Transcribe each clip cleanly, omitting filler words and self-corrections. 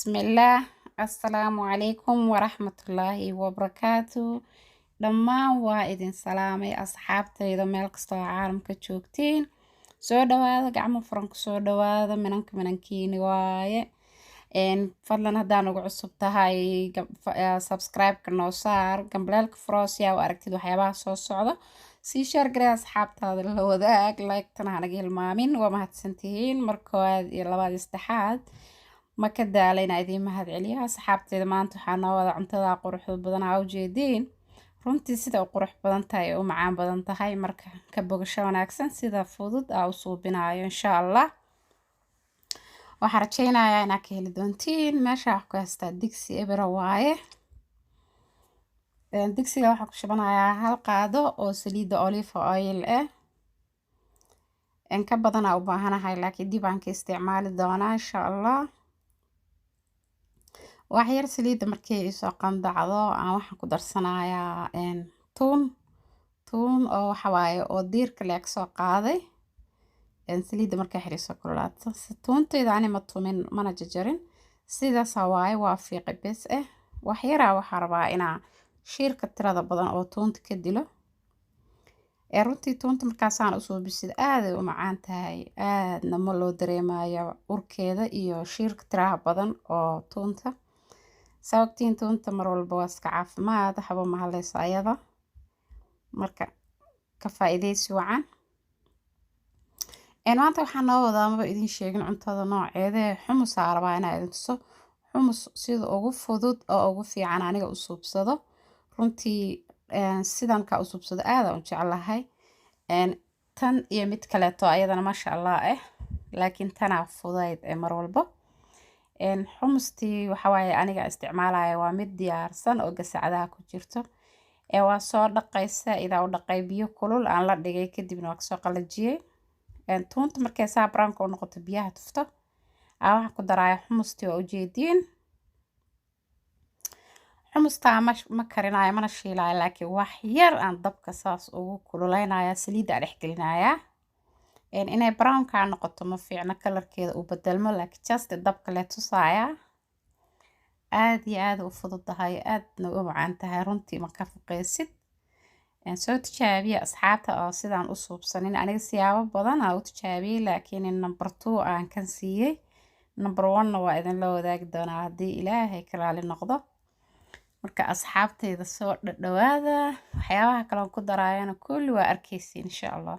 بسم الله. السلام عليكم ورحمة الله وبركاته. dhammaan waa idin salaamay asxaabtayda meel kastoo caalamka joogtiin. Soo dhawaada, gacmo furan ku soo dhawaada, minankiini waaye. Fadlan haddaan ugu cusub tahay subscribe-ka noo saar, gambaleelka froos yaa u aragtid waxyaabaha soo socda. Sii share garee asxaabtaada la wadaag, like-tana hanaga hilmaamin. Waa mahadsantihiin mar koowaad iyo labaad iyo saddexaad. Ma ka daalayna idiin mahadceliya asxaabtayda. Maanta waxaa noo wada cuntada quruxda badan aa ujeediin. runtii sida u qurux badan tahay u macaan badan tahay, marka ka bogasho wanaagsan sida fudud aa u suubinayo insha Allah. Waxaan rajaynayaa inaad ka heli doontiin. Meesha wax ku haystaa digsi ebera waaye. Digsiga waxaan ku shubanayaa hal qaado oo saliidda olive oil ah. Ka badan aa u baahanahay laakiin dib aan ka isticmaali doonaa insha Allah. wax yar saliidda markay soo qandacdo aan waxaan ku darsanayaa tuun oo waxa waaye oo diirka leeg soo qaaday. saliidda markay xiriso kululaato tuuntayda ani ma tumin mana jajarin, sidaas waaye waa fiiqi bes wax yaraa waxaa rabaa inaa shiirka tirada badan oo tuunta ka dilo. runtii tuunta markaasaan usoo bisid aaday u macaan tahay, aadna ma loo dareemayo urkeeda iyo shiirka tiraha badan oo tuunta. sababtiin tuunta mar walba waa iska caafimaad, waxba ma hadlayso ayada, marka ka faa'iidaysi wacan. maanta waxaan noo wadaa maba idin sheegin cuntada nooceeda. xumus aa rabaa inaa idin tuso. xumus sida ugu fudud oo ugu fiican aniga u suubsado. runtii sidan ka u suubsado aada u jeclahay. tan iyo mid kaleeto ayadana maasha Allah laakiin tanaa fudayd mar walba. xumustii waxa waaye aniga isticmaalaya waa mid diyaarsan oo gasacadaha ku jirto. waa soo dhaqaysa idaa u dhaqay biyo kulul aan la dhigay, kadibna waa kasoo qalajiyey. tuunta markay saa brownka u noqoto biyaha tufto waxaan ku daraya xumustii oo ujeediin. xumustaa ma karinayo mana shiilayo, laakiin wax yar aan dabka saas ugu kululaynaya, saliidda aan dhex gelinaya. inay brownka noqoto ma fiicna, kalarkeeda uu bedelmo, laakiin just dabka le tusaya. aad iyo aad u fududahay, aadna u macaan tahay runtii ma ka fuqeysid. soo tijaabiya asxaabta oo sidaan u suubsanin. aniga siyaabo badan aa u tijaabiyey, laakiin number 2 aan kan siiyey. number 1 waa idin la wadaagi doonaa haddii ilaahay ka raali noqdo. marka asxaabtayda soo dhawaada. waxyaabaha kale aan ku daraayana kulli waa arkaysiin insha Allah.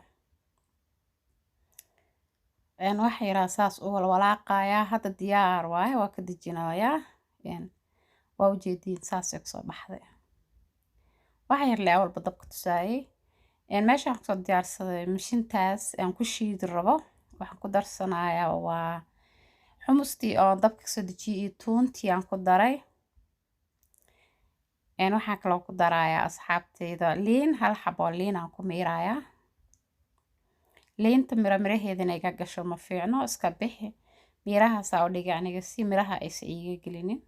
waxa yaraa saas u walaaqayaa. hadda diyaar waaye, waa ka dejinayaa. waa ujeediin saas ay kusoo baxday. waxa yar le awalba dabka tusaayey. meeshaan kusoo diyaarsaday mishintaas aan ku shiidi rabo. waxaan ku darsanayaa waa xumustii oo dabka kasoo dejiyey iyo tuuntii aan ku daray. waxaa kaloo ku darayaa asxaabtayda liin, hal xabo liin aan ku miirayaa. liinta miraheedana iga gasho ma fiicno, iska bixi. mirahaasaa u dhigay aniga si miraha aysan iiga gelinin.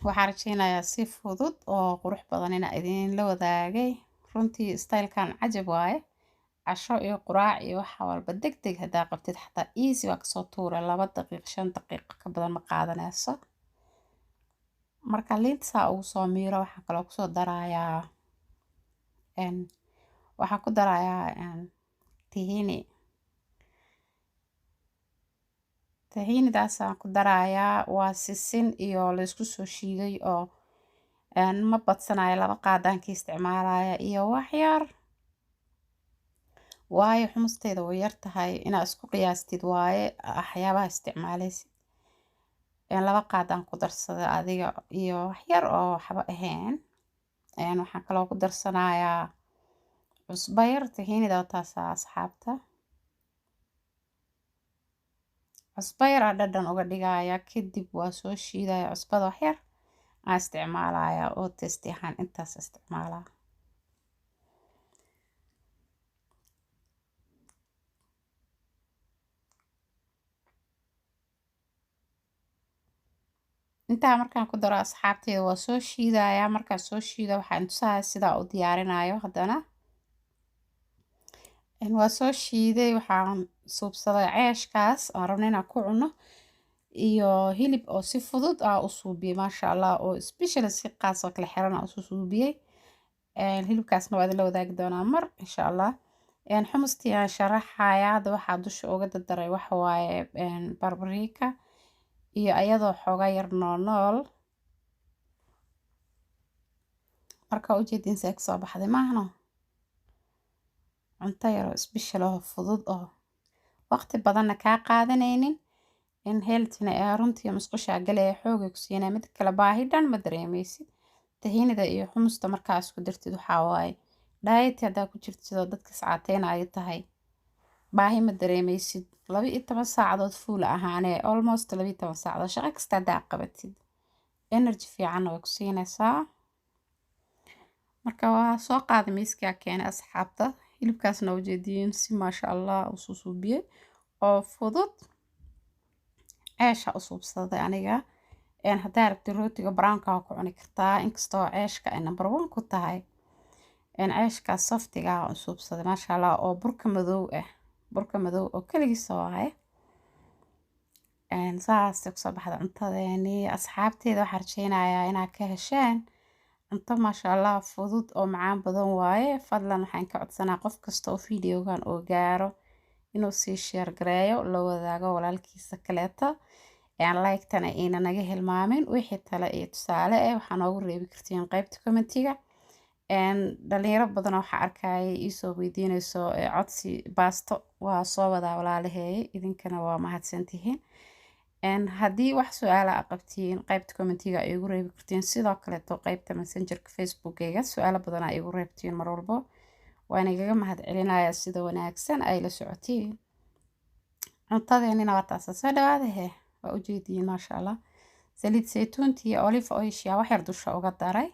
waxaan rajaynayaa si fudud oo qurux badan inaa idinla wadaagay. runtii stylekan cajab waaye. casho iyo quraac iyo waxa walba degdeg haddaa qabtid xataa easy waa kasoo tuura. 2 daqiiqo 5 daqiiqo ka badan ma qaadanayso. marka liinta saa ugu soo miiro waxaan kaloo kusoo darayaa waxaan ku darayaa tahinidaasaan ku darayaa. waa sisin iyo laysku soo shiiday oo ma badsanayo, 2 qaadaan ka isticmaalaya iyo wax yar. waayo xumusteeda way yar tahay, inaa isku qiyaastid waaye waxyaabaha isticmaalaysid. 2 qaadaan ku darsada adiga iyo wax yar oo waxba ahayn. waxaan kaloo ku darsanayaa cusbo yar. tahinida taasa asxaabta cusbo yar aa dhadhan uga dhigaya. kadib waa soo shiidaya cusbada wax yar aan isticmaalaya oo testi ahaan intaas isticmaalaa. intaa markaan ku daro asxaabtayda waa soo shiidaya. markaan soo shiida waxaan tusaaya sidaa u diyaarinayo. haddana waa soo shiiday, waxaan suubsaday ceeshkaas aan rabna inaan ku cuno iyo hilib oo si fudud u suubiyey maasha allah oo especially si qaas oo kale xiran aan usu suubiyey hilibkaasna waa idinla wadaagi doonaa mar insha allah xumustii aan sharaxaya hadda waxaa dusha uga dardaray waxa waaye barbariika iyo ayadoo xoogaa yar nool marka ujeedin see kasoo baxday maahno cunto yaroo special oo fudud oo waqti badanna kaa qaadanaynin in healthina ee runtii musqushaa galaya xoogay ku siinaya mid kale baahi dhan ma dareemaysid tahiinida iyo xumusta markaa isku dartid waxaa waaye diet haddaa ku jirtid sidoo dadka saacateyn ay tahay baahi ma dareemaysid 12 saacadood fuul ahaanee almost 12 saacadood shaqo kasta haddaa qabatid energy fiicanna way ku siinaysaa marka waa soo qaaday miiskaa keenay asxaabta hilibkaasna ujeediin si maasha allah u suubiyey oo fudud ceesha u suubsaday aniga haddaa rabtid rootiga brownka ku cuni kartaa inkastoo ceeshka ay number 1 ku tahay ceeshka softiga u suubsaday maasha allah oo burka madow oo kaligiisa waaye saas kusoo baxda cuntadeeni asxaabteeda waxaan rajeynayaa inaad ka hesheen cunto maasha allah fudud oo macaan badan waaye fadlan waxaan ka codsanaa qof kasta oo videogan oo gaaro inuu sii share gareeyo la wadaago walaalkiisa kaleeto like-tana ayna naga hilmaamin wixii tale iyo tusaale waxaa noogu reebi kartiin qaybta commentiga dhalinyaro badan waxaa arkaya iisoo weydiinayso codsi baasto waa soo wadaa walaalaheey idinkana waa mahadsantihiin haddii wax su-aala qabtiin qaybta commentiga ay igu reebi kartiin sidoo kaleeto qaybta messengerka facebookeyga su-aalo badan ay igu reebtiin mar walbo waan igaga mahad celinayaa sida wanaagsan ay la socotiin cuntadeenina waa taasa soo dhawaadahe waa ujeediin maasha allah saliid saytuunti iyo olive oilsha wax yar dusha uga daray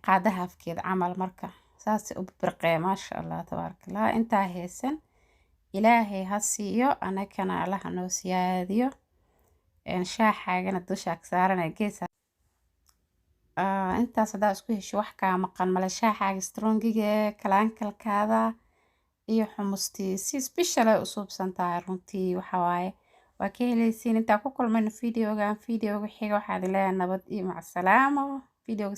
qaadaha afkeeda camal marka saasay u birqee maasha allah tabaarakallah intaa heesan ilaahay ha siiyo anakana allaha noo siyaadiyo shaaxaagana dusha ka saaranay geesa intaas haddaa isku hesho wax kaa maqan male shaaxaaga strongiga kalaankalkaada iyo xumustii si special ay u suubsan tahay runtii waxa waaye waa ka helaysiin intaa ku kulmayno videogan videoga xiga waxaad leeyahay nabad iyo macsalaamo videoga